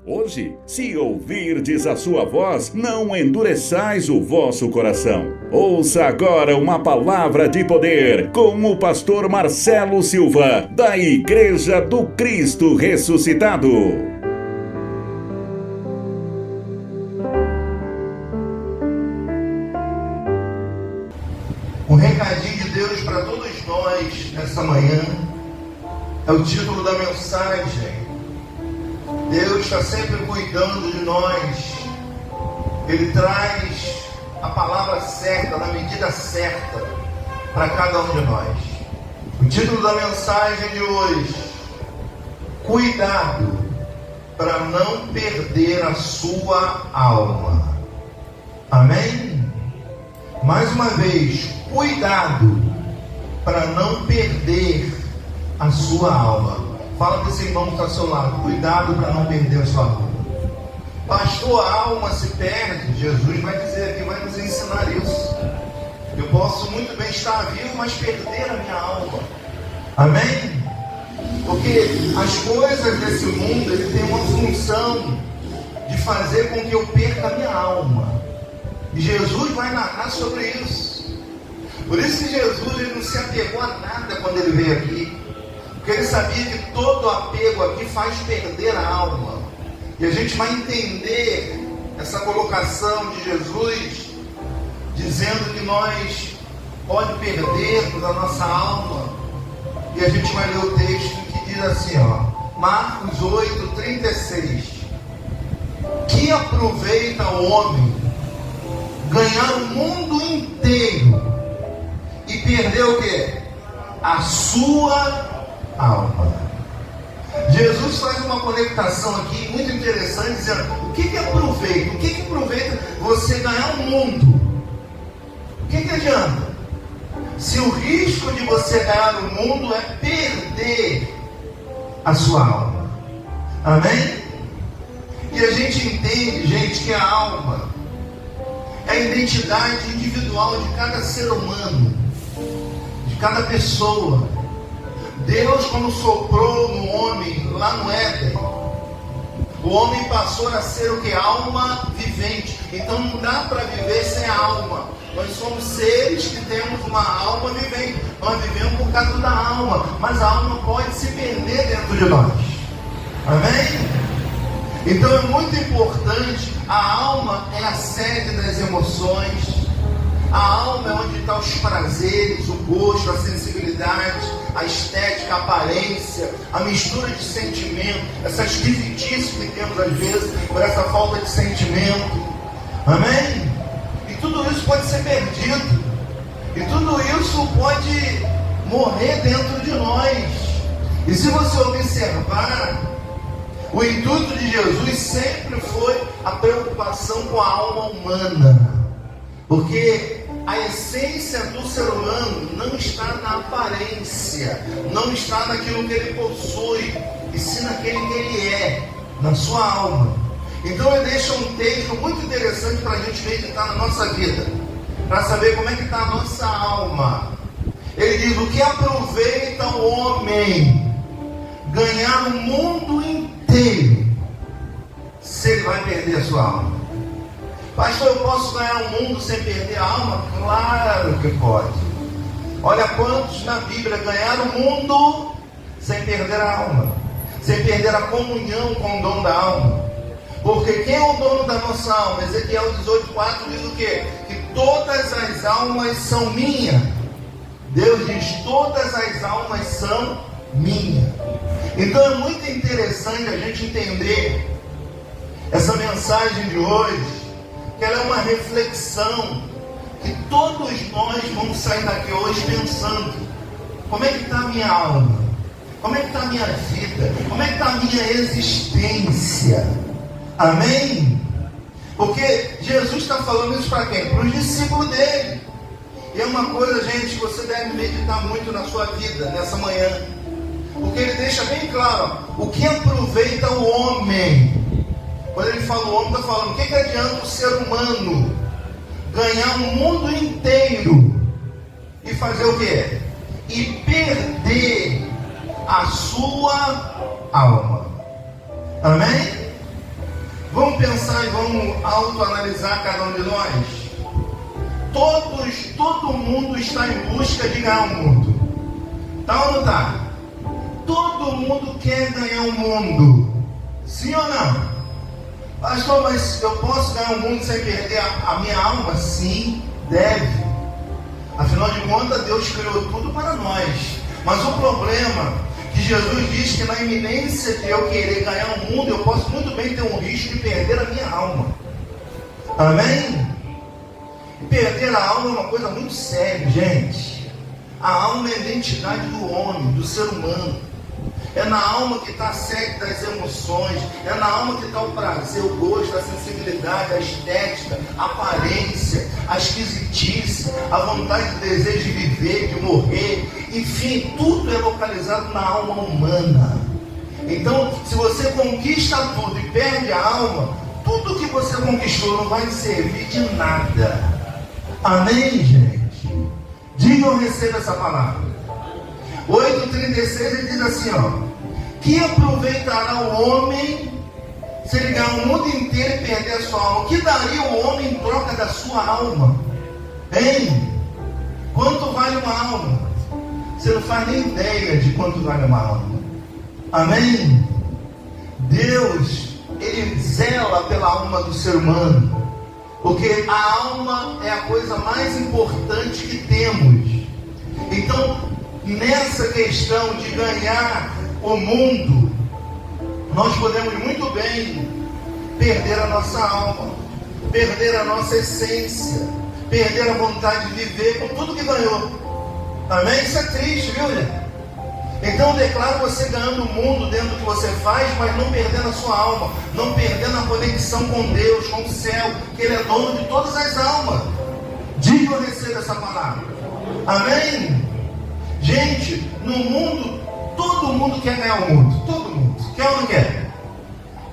Hoje, se ouvirdes a sua voz, não endureçais o vosso coração. Ouça agora uma palavra de poder com o pastor Marcelo Silva, da Igreja do Cristo Ressuscitado. Um recadinho de Deus para todos nós nessa manhã é o título da mensagem. Deus está sempre cuidando de nós. Ele traz a palavra certa, na medida certa, para cada um de nós. O título da mensagem de hoje: cuidado para não perder a sua alma. Amém? Mais uma vez, cuidado para não perder a sua alma. Fala desse irmão que está ao seu lado: cuidado para não perder a sua alma. Pastor, a alma se perde. Jesus vai dizer aqui, vai nos ensinar isso. Eu posso muito bem estar vivo, mas perder a minha alma. Amém? Porque as coisas desse mundo, ele tem uma função de fazer com que eu perca a minha alma. E Jesus vai narrar sobre isso. Por isso que Jesus, ele não se apegou a nada quando ele veio aqui. Porque ele sabia que todo apego aqui faz perder a alma. E a gente vai entender essa colocação de Jesus, dizendo que nós pode perdermos a nossa alma. E a gente vai ler o texto que diz assim, Marcos 8:36. Que aproveita o homem ganhar o mundo inteiro e perder o quê? A sua alma. Jesus faz uma conectação aqui muito interessante, dizendo: o que aproveita? O que aproveita você ganhar o mundo? O que adianta? Se o risco de você ganhar o mundo é perder a sua alma. Amém? E a gente entende, gente, que a alma é a identidade individual de cada ser humano, de cada pessoa. Deus, quando soprou no homem, lá no Éden, o homem passou a ser o que? Alma vivente. Então não dá para viver sem a alma. Nós somos seres que temos uma alma vivente. Nós vivemos por causa da alma, mas a alma pode se perder dentro de nós. Amém? Então é muito importante. A alma é a sede das emoções. A alma é onde estão os prazeres, o gosto, a sensibilidade, a estética, a aparência, a mistura de sentimento, essa esquisitice que temos às vezes por essa falta de sentimento. Amém? E tudo isso pode ser perdido. E tudo isso pode morrer dentro de nós. E se você observar, o intuito de Jesus sempre foi a preocupação com a alma humana. Porque a essência do ser humano não está na aparência, não está naquilo que ele possui, e sim naquele que ele é, na sua alma. Então ele deixa um texto muito interessante para a gente meditar na nossa vida, para saber como é que está a nossa alma. Ele diz: o que aproveita o homem ganhar o mundo inteiro, se ele vai perder a sua alma? Pastor, eu posso ganhar o mundo sem perder a alma? Claro que pode. Olha quantos na Bíblia ganharam o mundo sem perder a alma, sem perder a comunhão com o dono da alma. Porque quem é o dono da nossa alma? Ezequiel 18:4 diz o quê? Que todas as almas são minhas. Deus diz: todas as almas são minhas. Então é muito interessante a gente entender essa mensagem de hoje, que ela é uma reflexão que todos nós vamos sair daqui hoje pensando: como é que está a minha alma? Como é que está a minha vida? Como é que está a minha existência? Amém? Porque Jesus está falando isso para quem? Para os discípulos dele. E é uma coisa, gente, que você deve meditar muito na sua vida, nessa manhã. Porque ele deixa bem claro, o que aproveita o homem. Quando ele fala o homem, está falando: o que adianta o ser humano ganhar o mundo inteiro e fazer o quê? E perder a sua alma. Amém? autoanalisar cada um de nós? Todo mundo está em busca de ganhar o mundo. Tá ou não tá? Todo mundo quer ganhar o mundo. Sim ou não? Pastor, mas eu posso ganhar o mundo sem perder a minha alma? Sim, deve. Afinal de contas, Deus criou tudo para nós. Mas o problema é que Jesus diz que na iminência de eu querer ganhar o mundo, eu posso muito bem ter um risco de perder a minha alma. Amém? Perder a alma é uma coisa muito séria, gente. A alma é a identidade do homem, do ser humano. É na alma que está a sede das emoções. É na alma que está o prazer, o gosto, a sensibilidade, a estética, a aparência, a esquisitice, a vontade, o desejo de viver, de morrer. Enfim, tudo é localizado na alma humana. Então, se você conquista tudo e perde a alma, tudo que você conquistou não vai servir de nada. Amém, gente? Diga ou receba essa palavra. 8,36 ele diz assim, ó: que aproveitará o homem se ele ganhar o mundo inteiro e perder a sua alma? O que daria o homem em troca da sua alma? Hein? Quanto vale uma alma? Você não faz nem ideia de quanto vale uma alma. Amém? Deus, Ele zela pela alma do ser humano, porque a alma é a coisa mais importante que temos. Então, nessa questão de ganhar o mundo, nós podemos muito bem perder a nossa alma, perder a nossa essência, perder a vontade de viver com tudo que ganhou. Amém? Isso é triste, viu, gente? Então eu declaro você ganhando o mundo dentro do que você faz, mas não perdendo a sua alma, não perdendo a conexão com Deus, com o céu, que Ele é dono de todas as almas. Diga ou receba essa palavra. Amém? Gente, no mundo, todo mundo quer ganhar o mundo. Todo mundo. Quer ou não quer?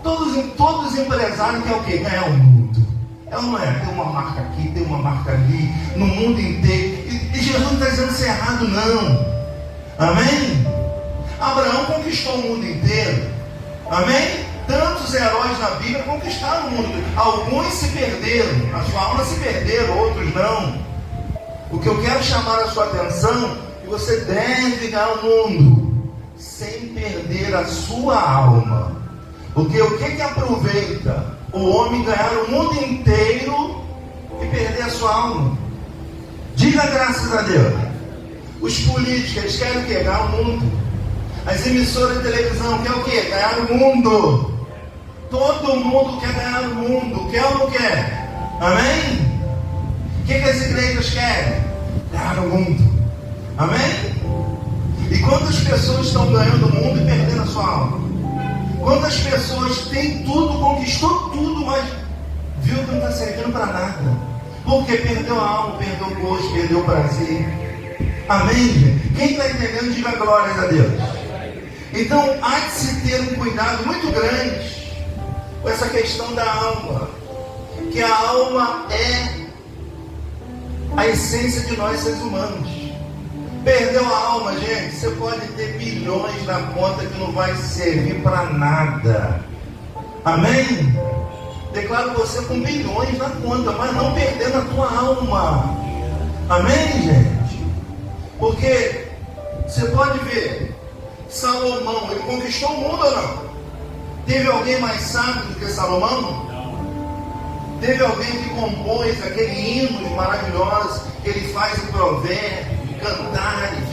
Todos os empresários querem o quê? Ganhar o mundo. É ou não é? Tem uma marca aqui, tem uma marca ali, no mundo inteiro. E Jesus não está dizendo isso é errado, não. Amém? Abraão conquistou o mundo inteiro. Amém? Tantos heróis na Bíblia conquistaram o mundo. Alguns se perderam, a sua alma se perderam, outros não. O que eu quero chamar a sua atenção, você deve ganhar o mundo sem perder a sua alma. Porque o que aproveita o homem ganhar o mundo inteiro e perder a sua alma? Diga graças a Deus. Os políticos, eles querem o quê? Ganhar o mundo. As emissoras de televisão querem o quê? Ganhar o mundo. Todo mundo quer ganhar o mundo. Quer ou não quer? Amém? O que as igrejas querem? Ganhar o mundo. Amém? E quantas pessoas estão ganhando o mundo e perdendo a sua alma? Quantas pessoas têm tudo, conquistou tudo, mas viu que não está servindo para nada? Porque perdeu a alma, perdeu o gosto, perdeu o prazer. Amém, gente? Quem está entendendo, diga glórias a Deus. Então, há de se ter um cuidado muito grande com essa questão da alma. Que a alma é a essência de nós seres humanos. Perdeu a alma, gente, você pode ter bilhões na conta que não vai servir para nada. Amém? Declaro você com bilhões na conta, mas não perdendo a tua alma. Amém, gente? Porque você pode ver, Salomão, ele conquistou o mundo ou não? Teve alguém mais sábio do que Salomão? Não. Teve alguém que compôs aquele hino maravilhoso que ele faz em provérbios, cantares.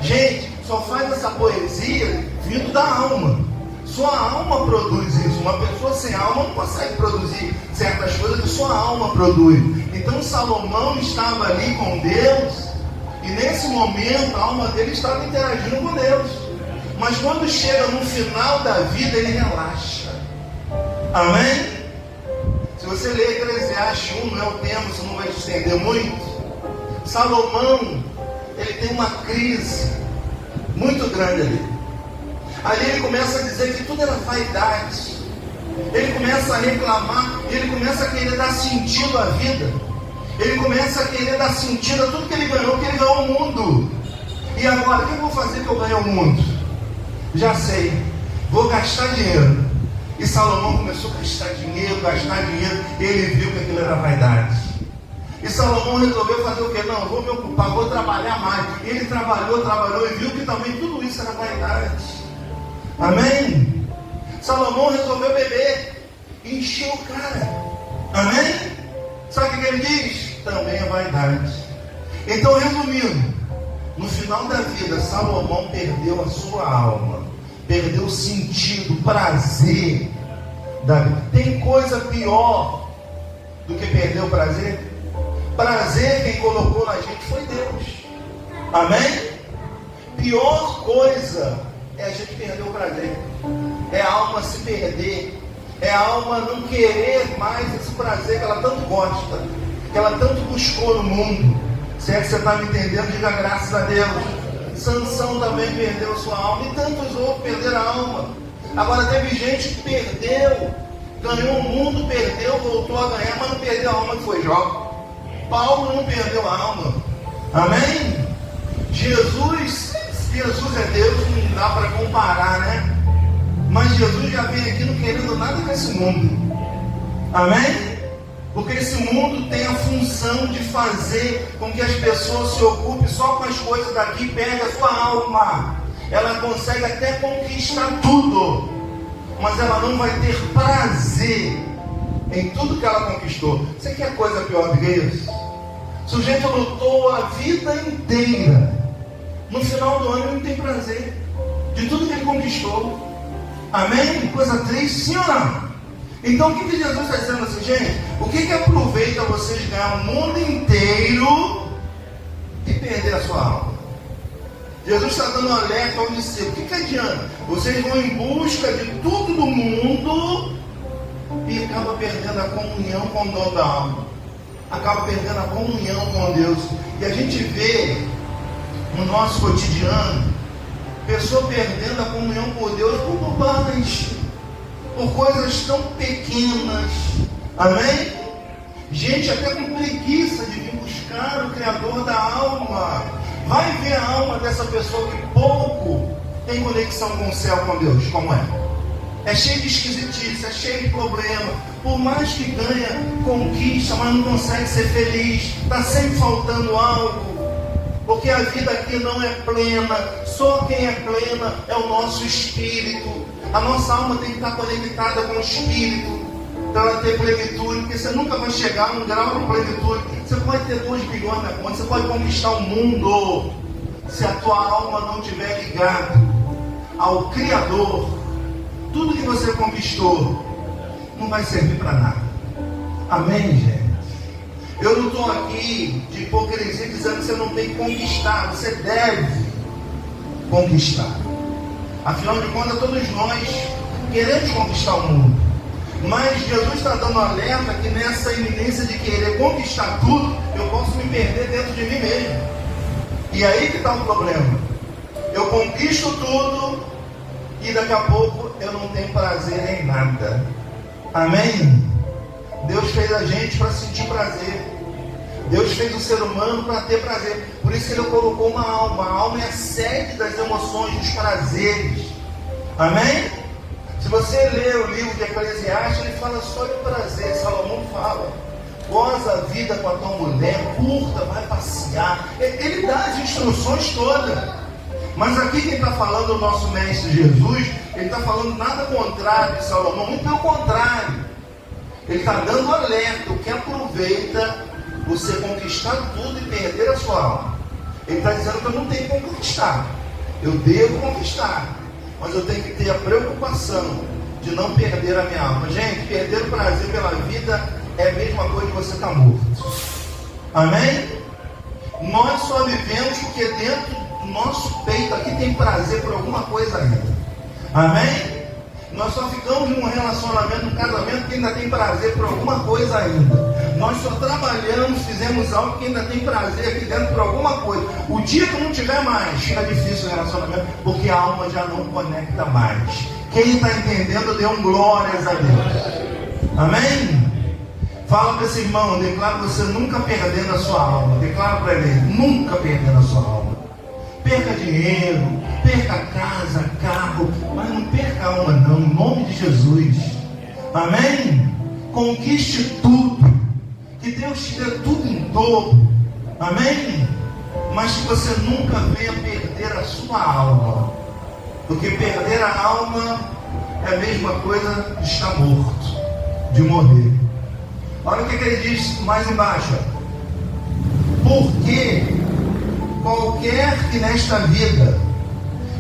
Gente, só faz essa poesia vindo da alma. Sua alma produz isso. Uma pessoa sem alma não consegue produzir certas coisas que sua alma produz. Então Salomão estava ali com Deus, e nesse momento a alma dele estava interagindo com Deus. Mas quando chega no final da vida, ele relaxa. Amém? Se você ler Eclesiastes 1, não é o tema, você não vai se estender muito. Salomão, ele tem uma crise muito grande ali. Ali ele começa a dizer que tudo era vaidade. Ele começa a reclamar, ele começa a querer dar sentido à vida. Ele começa a querer dar sentido a tudo que ele ganhou, que ele ganhou o mundo. E agora, o que eu vou fazer que eu ganhei o mundo? Já sei, vou gastar dinheiro. E Salomão começou a gastar dinheiro, e ele viu que aquilo era vaidade. E Salomão resolveu fazer o quê? Não, vou me ocupar, vou trabalhar mais. E ele trabalhou e viu que também tudo isso era vaidade. Amém? Salomão resolveu beber e encheu o cara. Amém? Sabe o que ele diz? Também é vaidade. Então, resumindo, no final da vida, Salomão perdeu a sua alma, perdeu o sentido, o prazer da vida. Tem coisa pior do que perder o prazer? Prazer quem colocou na gente foi Deus. Amém? Pior coisa é a gente perder o prazer. É a alma se perder. É a alma não querer mais esse prazer que ela tanto gosta, que ela tanto buscou no mundo. Se é que você está me entendendo, diga graças a Deus. Sansão também perdeu sua alma, e tantos outros perderam a alma. Agora teve gente que perdeu, ganhou o mundo, perdeu, voltou a ganhar, mas não perdeu a alma, que foi Jó. Paulo não perdeu a alma. Amém? Jesus é Deus, não dá para comparar, né? Mas Jesus já vem aqui não querendo nada com esse mundo. Amém? Porque esse mundo tem a função de fazer com que as pessoas se ocupem só com as coisas daqui e perdem a sua alma. Ela consegue até conquistar tudo, mas ela não vai ter prazer em tudo que ela conquistou. Você quer coisa pior do que isso? O sujeito lutou a vida inteira. No final do ano ele não tem prazer de tudo que ele conquistou. Amém? Coisa triste, sim ou não? Então o que Jesus está dizendo assim, gente? O que aproveita vocês ganhar o mundo inteiro e perder a sua alma? Jesus está dando um alerta ao discípulo. O que adianta? Vocês vão em busca de tudo do mundo e acaba perdendo a comunhão com o dono da alma. Acaba perdendo a comunhão com Deus. E a gente vê no nosso cotidiano pessoa perdendo a comunhão com Deus por bobagens, por coisas tão pequenas. Amém? Gente até com preguiça de vir buscar o Criador da alma. Vai ver a alma dessa pessoa que pouco tem conexão com o céu, com Deus, como é. É cheio de esquisitice, é cheio de problema. Por mais que ganha, conquista, mas não consegue ser feliz. Está sempre faltando algo. Porque a vida aqui não é plena. Só quem é plena é o nosso espírito. A nossa alma tem que estar conectada com o espírito para ela ter plenitude. Porque você nunca vai chegar a um grau de plenitude. Você pode ter 2 bilhões na conta, você pode conquistar o mundo. Se a tua alma não estiver ligada ao Criador, tudo que você conquistou não vai servir para nada. Amém, gente? Eu não estou aqui de hipocrisia dizendo que você não tem que conquistar. Você deve conquistar. Afinal de contas, todos nós queremos conquistar o mundo. Mas Jesus está dando alerta que nessa iminência de querer conquistar tudo, eu posso me perder dentro de mim mesmo. E aí que está o problema. Eu conquisto tudo e daqui a pouco eu não tenho prazer em nada. Amém? Deus fez a gente para sentir prazer. Deus fez o ser humano para ter prazer. Por isso que Ele colocou uma alma. A alma é a sede das emoções, dos prazeres. Amém? Se você ler o livro de Eclesiastes, ele fala só de prazer. Salomão fala: goza a vida com a tua mulher, curta, vai passear. Ele dá as instruções todas. Mas aqui quem está falando, o nosso mestre Jesus, ele está falando nada contrário de Salomão, muito pelo contrário. Ele está dando alerta, o que aproveita você conquistar tudo e perder a sua alma. Ele está dizendo que eu não tenho que conquistar, eu devo conquistar, mas eu tenho que ter a preocupação de não perder a minha alma. Gente, perder o prazer pela vida é a mesma coisa de você estar morto. Amém? Nós só vivemos porque dentro do nosso peito aqui tem prazer por alguma coisa ainda. Amém? Nós só ficamos num relacionamento, num casamento que ainda tem prazer por alguma coisa ainda. Nós só trabalhamos, fizemos algo que ainda tem prazer aqui dentro por alguma coisa. O dia que não tiver mais, fica difícil o relacionamento, porque a alma já não conecta mais. Quem está entendendo, dê um glórias a Deus. Amém? Fala para esse irmão, declara você nunca perdendo a sua alma. Declara para ele, nunca perdendo a sua alma. Perca dinheiro, Perca casa, carro, mas não perca a alma não, em nome de Jesus. Amém? Conquiste tudo, que Deus te dê tudo em dobro. Amém? Mas que você nunca venha perder a sua alma, porque perder a alma é a mesma coisa de estar morto, de morrer. Olha o que ele diz mais embaixo. Porque qualquer que nesta vida,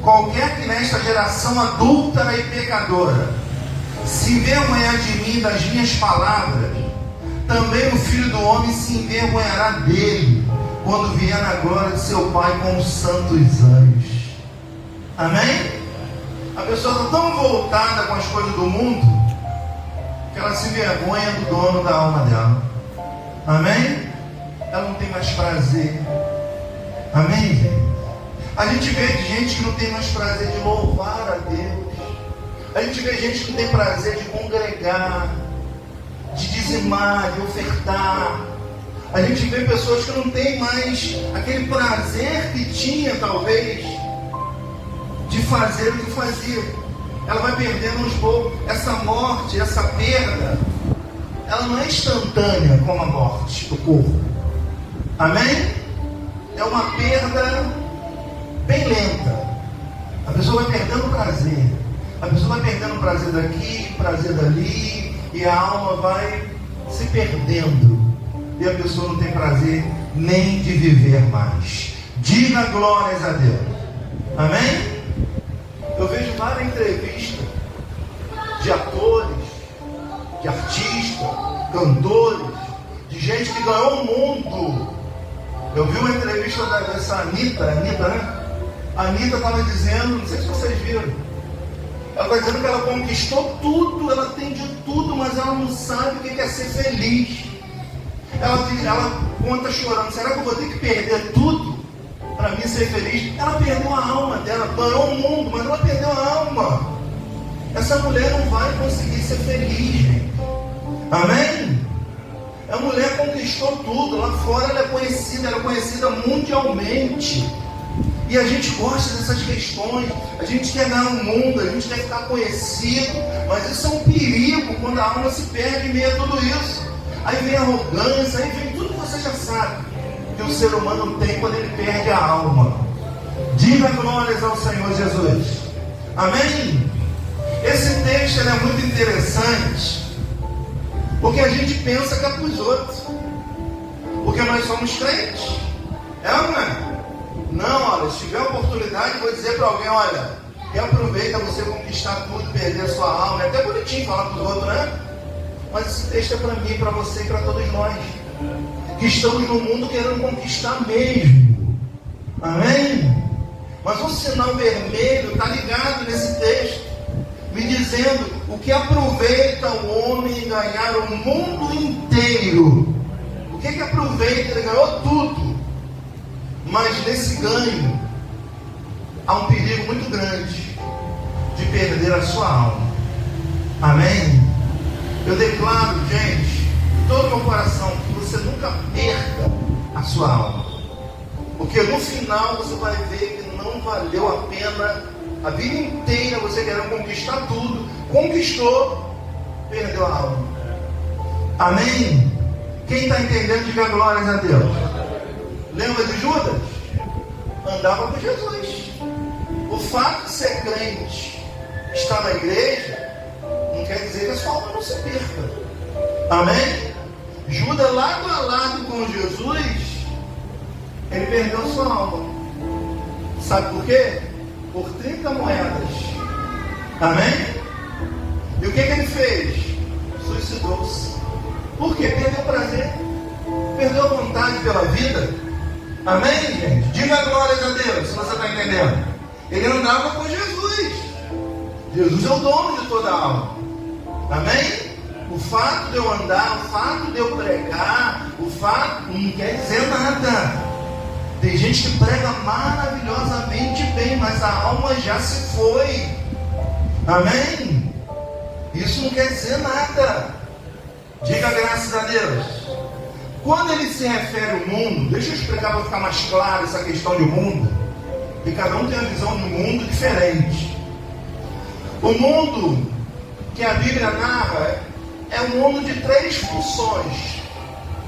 qualquer que nesta geração adúltera e pecadora se envergonhar de mim, das minhas palavras, também o Filho do Homem se envergonhará dele, quando vier na glória de seu Pai com os santos anjos. Amém? A pessoa está tão voltada com as coisas do mundo, que ela se envergonha do dono da alma dela. Amém? Ela não tem mais prazer. Amém, gente? A gente vê gente que não tem mais prazer de louvar a Deus. A gente vê gente que não tem prazer de congregar, de dizimar, de ofertar. A gente vê pessoas que não têm mais aquele prazer que tinha, talvez, de fazer o que fazia. Ela vai perdendo aos poucos. Essa morte, essa perda, ela não é instantânea como a morte do corpo. Amém? É uma perda bem lenta. A pessoa vai perdendo prazer. A pessoa vai perdendo prazer daqui, prazer dali, e a alma vai se perdendo. E a pessoa não tem prazer nem de viver mais. Diga glórias a Deus. Amém? Eu vejo várias entrevistas de atores, de artistas, cantores, de gente que ganhou o mundo. Eu vi uma entrevista dessa Anitta, né? A Anitta estava dizendo, não sei se vocês viram, ela está dizendo que ela conquistou tudo, ela tem de tudo, mas ela não sabe o que é ser feliz. Ela conta chorando, será que eu vou ter que perder tudo para mim ser feliz? Ela perdeu a alma dela, ganhou o mundo, mas ela perdeu a alma. Essa mulher não vai conseguir ser feliz, gente. Amém? A mulher conquistou tudo, lá fora ela é conhecida mundialmente. E a gente gosta dessas questões, a gente quer ganhar o mundo, a gente quer ficar conhecido, mas isso é um perigo quando a alma se perde em meio a tudo isso. Aí vem a arrogância, aí vem tudo que você já sabe que o ser humano tem quando ele perde a alma. Diga glórias ao Senhor Jesus. Amém? Esse texto é muito interessante, porque a gente pensa que é para os outros, porque nós somos crentes. É ou não é? Não, olha, se tiver oportunidade, vou dizer para alguém, olha, reaproveita você conquistar tudo, perder a sua alma. É até bonitinho falar para os outros, né? Mas esse texto é para mim, para você e para todos nós, que estamos no mundo querendo conquistar mesmo. Amém? Mas um sinal vermelho está ligado nesse texto, me dizendo o que aproveita o homem ganhar o mundo inteiro. O que aproveita? Ele ganhou tudo. Mas nesse ganho há um perigo muito grande de perder a sua alma. Amém? Eu declaro, gente, de todo o meu coração, que você nunca perca a sua alma, porque no final você vai ver que não valeu a pena a vida inteira você querendo conquistar tudo. Conquistou, perdeu a alma. Amém? Quem está entendendo, diga glórias a Deus. Lembra de Judas? Andava com Jesus. O fato de ser crente, estar na igreja, não quer dizer que a sua alma não se perca. Amém? Judas, lado a lado com Jesus, ele perdeu sua alma. Sabe por quê? Por 30 moedas. Amém? E o que ele fez? Suicidou-se. Por quê? Perdeu o prazer. Perdeu a vontade pela vida. Amém, gente? Diga glórias a Deus, se você está entendendo. Ele andava com Jesus. Jesus é o dono de toda a alma. Amém? O fato de eu andar, o fato de eu pregar, o fato não quer dizer nada. Tem gente que prega maravilhosamente bem, mas a alma já se foi. Amém? Isso não quer dizer nada. Diga graças a Deus. Quando ele se refere ao mundo, deixa eu explicar para ficar mais claro essa questão de mundo. E cada um tem uma visão de mundo diferente. O mundo que a Bíblia narra é um mundo de 3 funções.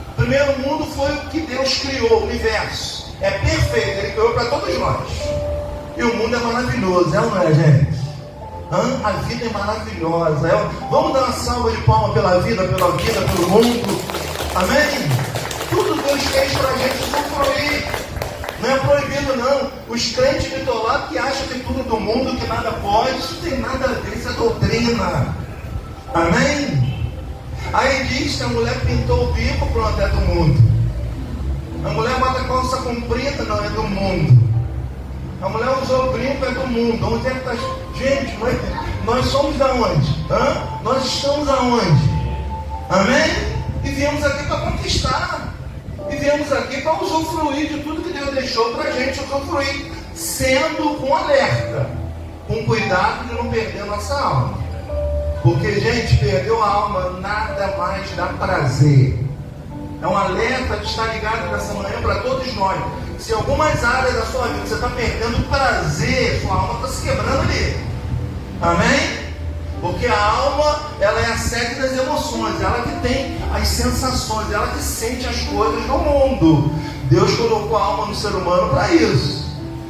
O primeiro mundo foi o que Deus criou, o universo. É perfeito, Ele criou para todos nós. E o mundo é maravilhoso, é ou não é, gente? A vida é maravilhosa. Vamos dar uma salva de palmas pela vida, pelo mundo. Amém? Tudo Deus fez para a gente usufruir. Não é proibido, não. Os crentes bitolados que acham que tudo do mundo, que nada pode, isso tem nada a ver, isso é doutrina. Amém? Aí diz que a mulher pintou o bico, pronto, é do mundo. A mulher bota calça comprida, não, é do mundo. A mulher usou o brinco, é do mundo. Onde é que está? Gente, nós somos da onde? Nós estamos aonde? Amém? E viemos aqui para conquistar. E viemos aqui para usufruir de tudo que Deus deixou para a gente usufruir. Sendo com alerta, com cuidado de não perder nossa alma. Porque, gente, perdeu a alma, nada mais dá prazer. É um alerta de estar ligado nessa manhã para todos nós. Se em algumas áreas da sua vida você está perdendo prazer, sua alma está se quebrando ali. Amém? Porque a alma, ela é a sede das emoções, ela que tem as sensações, ela que sente as coisas no mundo. Deus colocou a alma no ser humano para isso.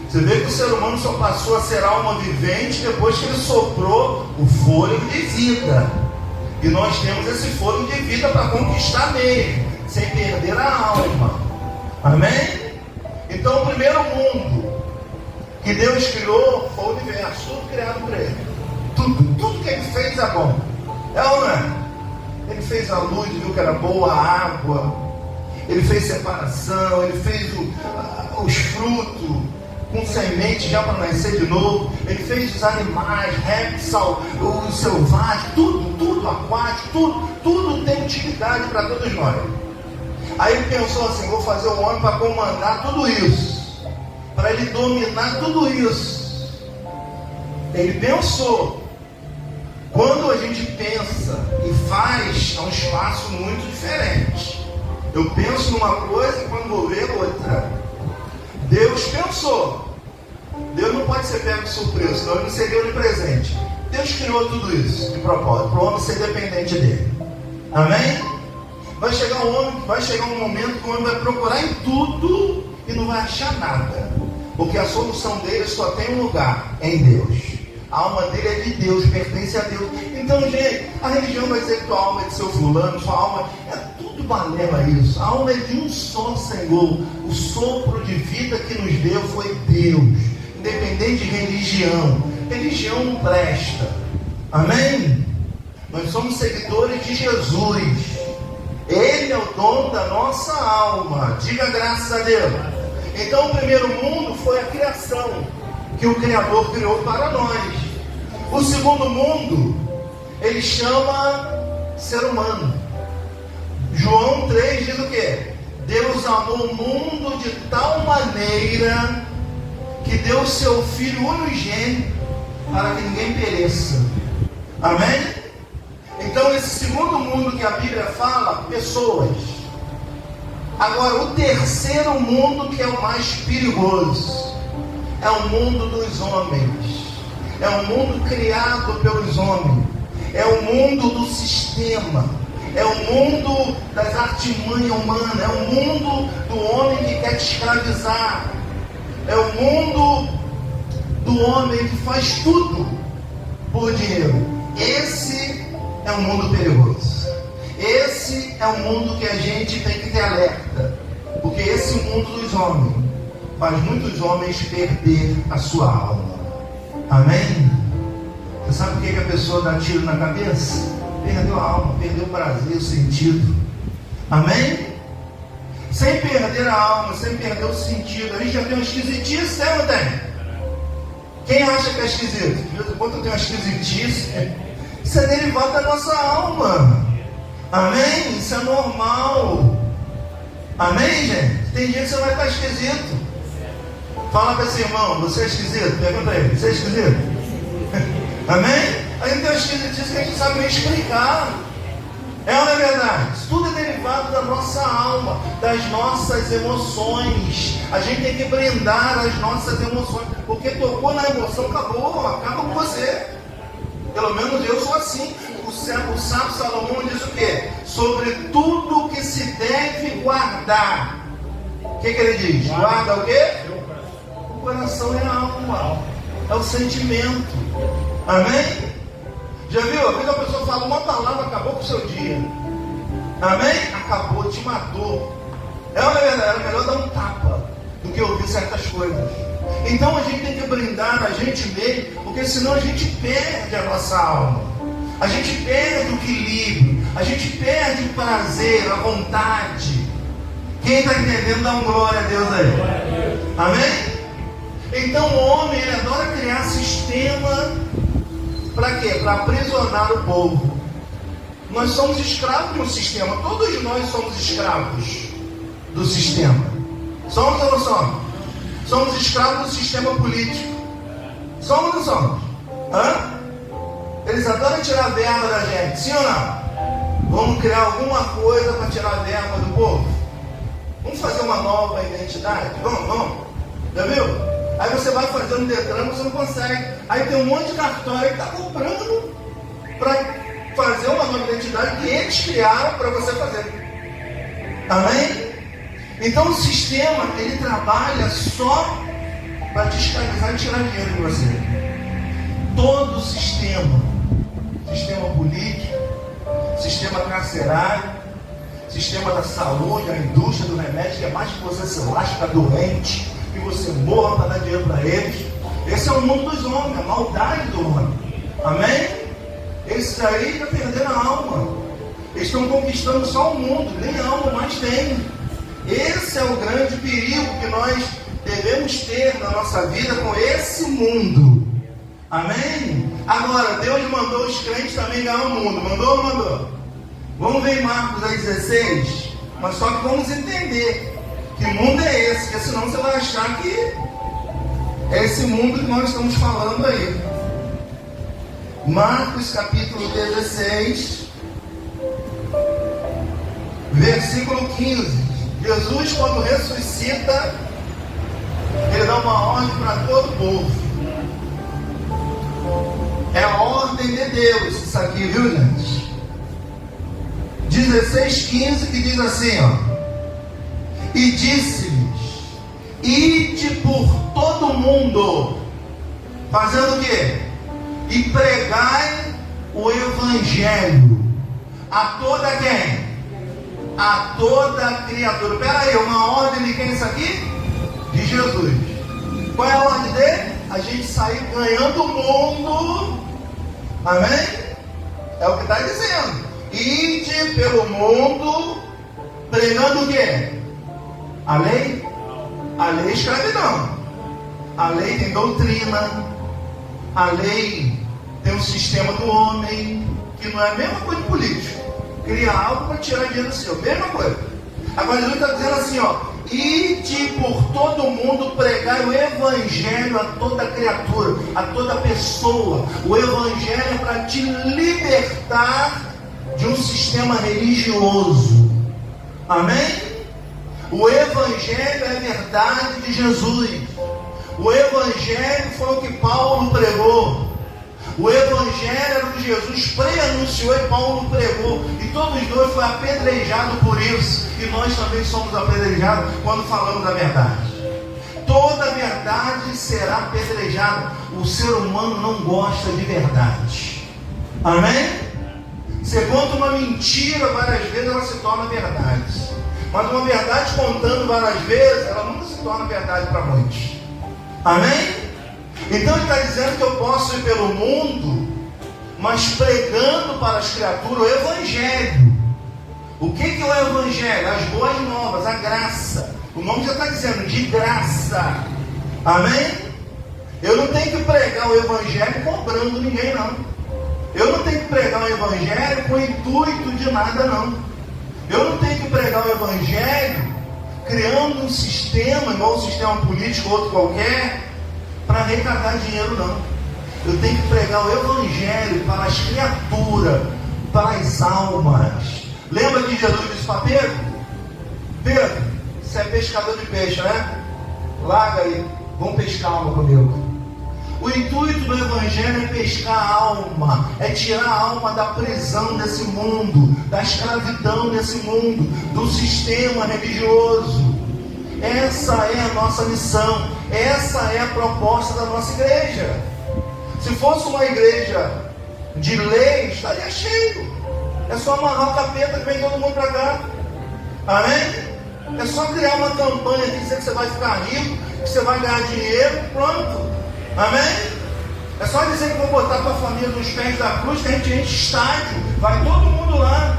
Você vê que o ser humano só passou a ser alma vivente depois que ele soprou o fôlego de vida. E nós temos esse fôlego de vida para conquistar mesmo, sem perder a alma. Amém? Então o primeiro mundo que Deus criou foi o universo, tudo criado por Ele. Tudo que Ele fez é bom. É ou não é? Ele fez a luz, viu que era boa, a água. Ele fez separação, Ele fez os frutos com semente já para nascer de novo. Ele fez os animais, répteis, os selvagens, tudo aquático, tudo tem utilidade para todos nós. Aí ele pensou assim, vou fazer o homem para comandar tudo isso, para ele dominar tudo isso. Ele pensou. Quando a gente pensa e faz, é um espaço muito diferente. Eu penso numa coisa e quando vou ver outra. Deus pensou. Deus não pode ser pego de surpresa, senão ele não seria onipresente. Deus criou tudo isso de propósito, para o homem ser dependente dele. Amém? Vai chegar um momento que o homem vai procurar em tudo e não vai achar nada. Porque a solução dele só tem um lugar, em Deus. A alma dele é de Deus, pertence a Deus. Então, gente, a religião vai dizer que tua alma é de seu fulano, sua alma é tudo balela isso. A alma é de um só Senhor. O sopro de vida que nos deu foi Deus. Independente de religião. Religião não presta. Amém? Nós somos seguidores de Jesus. Ele é o dono da nossa alma. Diga graças a Deus. Então o primeiro mundo foi a criação que o Criador criou para nós. O segundo mundo ele chama ser humano. João 3 diz o quê? Deus amou o mundo de tal maneira que deu o seu Filho unigênito para que ninguém pereça. Amém? Então esse segundo mundo que a Bíblia fala, pessoas. Agora o terceiro mundo que é o mais perigoso, é o mundo dos homens. É o mundo criado pelos homens. É o mundo do sistema. É o mundo das artimanhas humanas. É o mundo do homem que quer te escravizar. É o mundo do homem que faz tudo por dinheiro. Esse é um mundo perigoso. Esse é um mundo que a gente tem que ter alerta. Porque esse mundo dos homens faz muitos homens perder a sua alma. Amém? Você sabe por que a pessoa dá tiro na cabeça? Perdeu a alma, perdeu o prazer, o sentido. Amém? Sem perder a alma, sem perder o sentido. A gente já tem uma esquisitice, né, não tem? Quem acha que é esquisito? De vez em quando eu tenho uma esquisitice. Isso é derivado da nossa alma. Amém? Isso é normal. Amém, gente? Tem dia que você vai estar esquisito. Fala para esse irmão, você é esquisito? Pergunta a ele, você é esquisito? Amém? A gente tem uma esquisitice que a gente sabe nem explicar. É ou não é verdade? Isso tudo é derivado da nossa alma, das nossas emoções. A gente tem que blindar as nossas emoções, porque tocou na emoção, acaba com você. Pelo menos eu sou assim. O sábio Salomão diz o quê? Sobre tudo que se deve guardar. O que ele diz? Guarda o quê? O coração é a alma, é o sentimento. Amém? Já viu? Às vezes a pessoa fala uma palavra, acabou com o seu dia. Amém? Acabou, te matou. É uma verdade, era melhor dar um tapa do que ouvir certas coisas. Então a gente tem que brindar a gente mesmo, porque senão a gente perde a nossa alma. A gente perde o equilíbrio, a gente perde o prazer, a vontade. Quem está entendendo, dá um glória a Deus aí. Amém? Então o homem, ele adora criar sistema. Para quê? Para aprisionar o povo. Nós somos escravos de um sistema. Todos nós somos escravos do sistema. Somos ou não somos? Somos escravos do sistema político. Somos ou não somos? Eles adoram tirar a verba da gente, sim ou não? Vamos criar alguma coisa para tirar a verba do povo? Vamos fazer uma nova identidade? Vamos. Já viu? Aí você vai fazer um Detran, você não consegue. Aí tem um monte de cartório que está comprando para fazer uma nova identidade que eles criaram para você fazer. Amém? Então o sistema, ele trabalha só para te escravizar e tirar dinheiro de você. Todo sistema político, sistema carcerário, sistema da saúde, a indústria do remédio, que é mais que você se lasca doente, que você morra para dar dinheiro para eles. Esse é o mundo dos homens, a maldade do homem. Amém? Esses aí já perderam a alma. Eles estão conquistando só o mundo, nem a alma mais tem. Esse é o grande perigo que nós devemos ter na nossa vida com esse mundo. Amém? Agora, Deus mandou os crentes também ganhar o mundo. Mandou ou não mandou? Vamos ver em Marcos 16. Mas só que vamos entender que mundo é esse, porque senão você vai achar que é esse mundo que nós estamos falando aí. Marcos capítulo 16, versículo 15. Jesus, quando ressuscita, ele dá uma ordem para todo o povo. É a ordem de Deus isso aqui, viu, gente? 16:15, que diz assim, ó: e disse-lhes: ide por todo o mundo, fazendo o quê? E pregai o evangelho a toda quem? A toda criatura. Espera aí, uma ordem de quem isso aqui? De Jesus. Qual é a ordem dele? A gente sair ganhando o mundo. Amém? É o que está dizendo. Ide pelo mundo pregando o quê? A lei? A lei é escravidão. A lei tem doutrina. A lei tem um sistema do homem, que não é a mesma coisa de político. Cria algo para tirar dinheiro do seu. Mesma coisa. Agora Jesus está dizendo assim, ó: ide por todo mundo pregar o evangelho a toda criatura, a toda pessoa. O evangelho é para te libertar de um sistema religioso. Amém? O evangelho é a verdade de Jesus. O evangelho foi o que Paulo pregou. O evangelho era o que Jesus preanunciou e Paulo pregou. E todos os dois foram apedrejados por isso. E nós também somos apedrejados quando falamos a verdade. Toda verdade será apedrejada. O ser humano não gosta de verdade. Amém? Você conta uma mentira várias vezes, ela se torna verdade. Mas uma verdade contando várias vezes, ela nunca se torna verdade para muitos. Amém? Então ele está dizendo que eu posso ir pelo mundo, mas pregando para as criaturas o evangelho. O que é o evangelho? As boas novas, a graça. O nome já está dizendo, de graça. Amém? Eu não tenho que pregar o evangelho cobrando ninguém, não. Eu não tenho que pregar o evangelho com intuito de nada, não. Eu não tenho que pregar o evangelho criando um sistema, igual um sistema político ou outro qualquer, para arrecadar dinheiro, não. Eu tenho que pregar o evangelho para as criaturas, para as almas. Lembra que Jesus disse para Pedro? Pedro, você é pescador de peixe, né? Larga aí, vamos pescar alma comigo. O intuito do Evangelho é pescar a alma, é tirar a alma da prisão desse mundo, da escravidão desse mundo, do sistema religioso. Essa é a nossa missão, essa é a proposta da nossa igreja. Se fosse uma igreja de lei, estaria cheio. É só amarrar o capeta que vem todo mundo para cá. Amém? É só criar uma campanha que dizer que você vai ficar rico, que você vai ganhar dinheiro, pronto. Amém? É só dizer que vou botar tua família nos pés da cruz, que a gente enche estádio, vai todo mundo lá,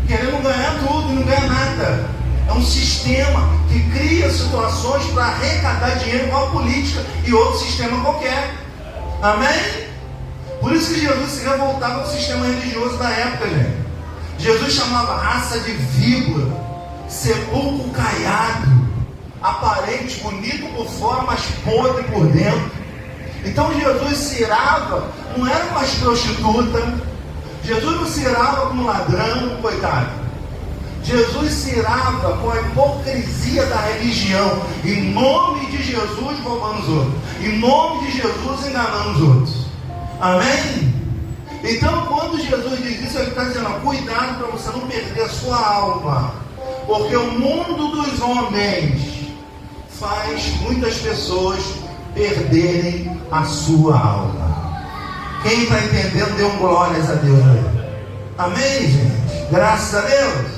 querendo ganhar tudo e não ganha nada. É um sistema que cria situações para arrecadar dinheiro com a política e outro sistema qualquer. Amém? Por isso que Jesus se revoltava com o sistema religioso da época, gente. Jesus chamava raça de víbora, sepulcro caiado, aparente, bonito por fora, mas podre por dentro. Então Jesus se irava, não era uma prostituta, Jesus não se irava com um ladrão, coitado. Jesus se irava com a hipocrisia da religião, em nome de Jesus roubando os outros, em nome de Jesus enganando os outros. Amém? Então quando Jesus diz isso, ele está dizendo, cuidado para você não perder a sua alma, porque o mundo dos homens faz muitas pessoas perderem a sua alma. Quem está entendendo, dê um glórias a Deus aí. Amém, gente? Graças a Deus.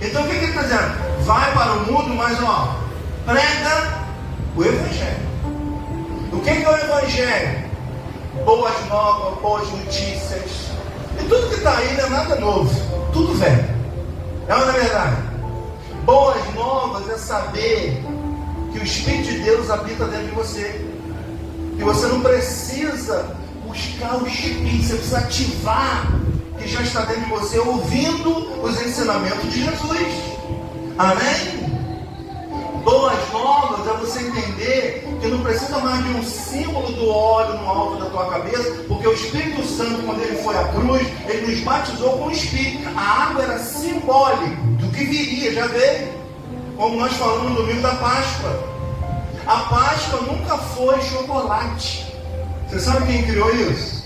Então o que ele está dizendo? Vai para o mundo, mas prega o Evangelho. O que é o Evangelho? Boas novas, boas notícias. E tudo que está aí não é nada novo, tudo velho. É uma verdade. Boas novas é saber que o Espírito de Deus habita dentro de você, que você não precisa buscar o Espírito, você precisa ativar que já está dentro de você, ouvindo os ensinamentos de Jesus. Amém? Boas novas é você entender que não precisa mais de um símbolo do óleo no alto da tua cabeça, porque o Espírito Santo, quando ele foi à cruz, ele nos batizou com o Espírito. A água era simbólica do que viria, já veio, como nós falamos no domingo da Páscoa. A Páscoa nunca foi chocolate. Você sabe quem criou isso?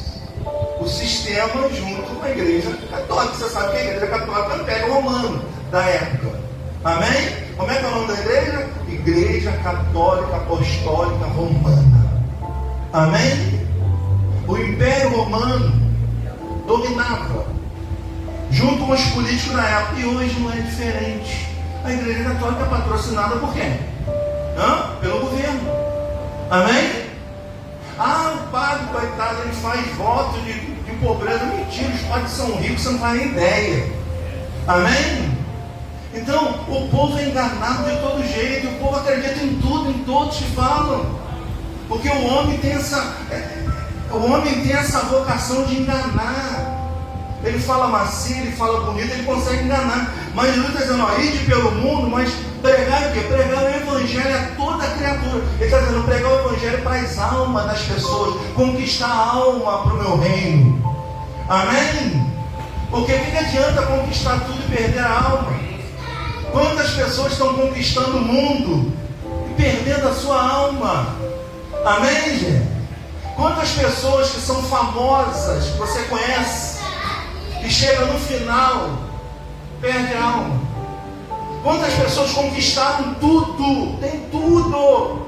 O sistema junto com a Igreja Católica. Você sabe que a Igreja Católica é o Império Romano da época. Amém? Como é que é o nome da igreja? Igreja Católica Apostólica Romana. Amém? O Império Romano dominava junto com os políticos da época. E hoje não é diferente. A Igreja Católica é patrocinada por quem? Pelo governo. Amém? O padre, coitado, ele faz voto de pobreza. Mentira, os padres são ricos, você não faz nem ideia. Amém? Então, o povo é enganado de todo jeito, o povo acredita em tudo, em todos que falam. Porque o homem tem essa vocação de enganar. Ele fala macio, ele fala bonito, ele consegue enganar. Mas Jesus está dizendo, ide pelo mundo, mas pregar o quê? Pregar o Evangelho a toda criatura. Ele está dizendo, pregar o Evangelho para as almas das pessoas, conquistar a alma para o meu reino. Amém? Porque o que adianta conquistar tudo e perder a alma? Quantas pessoas estão conquistando o mundo e perdendo a sua alma? Amém, gente? Quantas pessoas que são famosas, que você conhece, e chega no final, perde a alma? Quantas pessoas conquistaram tudo, tem tudo,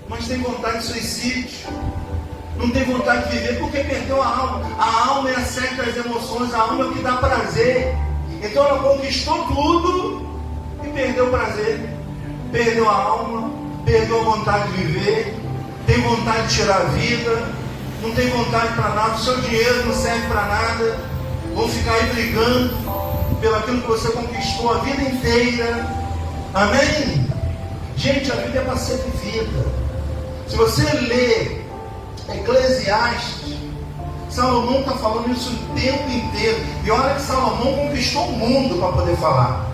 mas tem vontade de suicídio, não tem vontade de viver porque perdeu a alma. A alma é a sede das emoções, a alma é o que dá prazer. Então ela conquistou tudo e perdeu o prazer, perdeu a alma, perdeu a vontade de viver, tem vontade de tirar a vida, não tem vontade para nada, o seu dinheiro não serve para nada, vão ficar aí brigando pelo aquilo que você conquistou a vida inteira. Amém? Gente, a vida é para ser vivida. Se você ler Eclesiastes, Salomão está falando isso o tempo inteiro. E olha que Salomão conquistou o mundo para poder falar.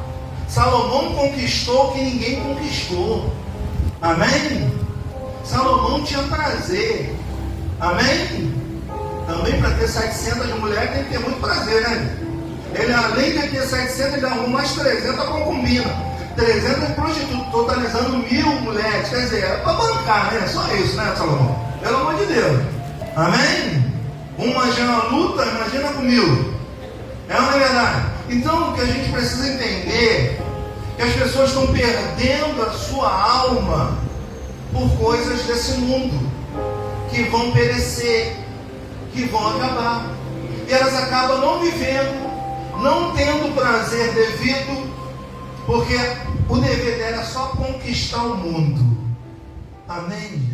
Salomão conquistou o que ninguém conquistou. Amém? Salomão tinha prazer. Amém? Também para ter 700 mulheres tem que ter muito prazer, né? Ele, além de ter 700, ele arrumou mais 300 concubinas, 300 prostitutas, totalizando 1000 mulheres. Quer dizer, é para bancar, né? Só isso, né, Salomão? Pelo amor de Deus. Amém? Uma já é uma luta, imagina com 1000. É uma verdade. Então, o que a gente precisa entender é que as pessoas estão perdendo a sua alma por coisas desse mundo, que vão perecer, que vão acabar. E elas acabam não vivendo, não tendo prazer devido, porque o dever dela é só conquistar o mundo. Amém?